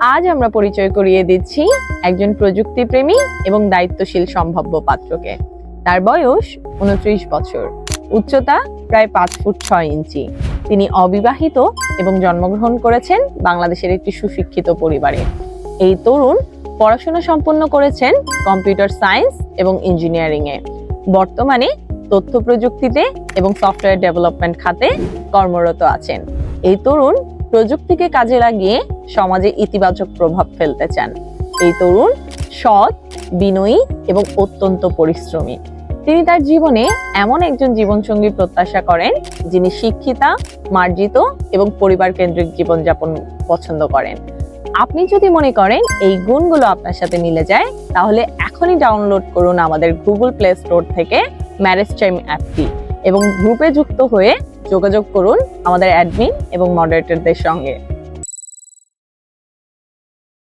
আজ আমরা পরিচয় করিয়ে দিচ্ছি একজন প্রযুক্তিপ্রেমী এবং দায়িত্বশীল সম্ভাব্য পাত্রকে। তার বয়স 29 বছর, উচ্চতা প্রায় 5 ফুট 6 ইঞ্চি। তিনি অবিবাহিত এবং জন্মগ্রহণ করেছেন বাংলাদেশের একটি সুশিক্ষিত পরিবারে। এই তরুণ পড়াশোনা সম্পন্ন করেছেন কম্পিউটার সায়েন্স এবং ইঞ্জিনিয়ারিং এ। বর্তমানে তথ্য প্রযুক্তিতে এবং সফটওয়্যার ডেভেলপমেন্ট খাতে কর্মরত আছেন। এই তরুণ প্রযুক্তিকে কাজে লাগিয়ে সমাজে ইতিবাচক প্রভাব ফেলতে চান। এই তরুণ সৎ, বিনয়ী এবং অত্যন্ত পরিশ্রমী। তিনি তার জীবনে এমন একজন জীবনসঙ্গী প্রত্যাশা করেন যিনি শিক্ষিতা, মার্জিত এবং পরিবার কেন্দ্রিক জীবনযাপন পছন্দ করেন। আপনি যদি মনে করেন এই গুণগুলো আপনার সাথে মিলে যায়, তাহলে এখনই ডাউনলোড করুন আমাদের গুগল প্লে স্টোর থেকে ম্যারেজ টাইম অ্যাপটি এবং গ্রুপে যুক্ত হয়ে যোগাযোগ করুন আমাদের অ্যাডমিন এবং মডারেটরদের সঙ্গে।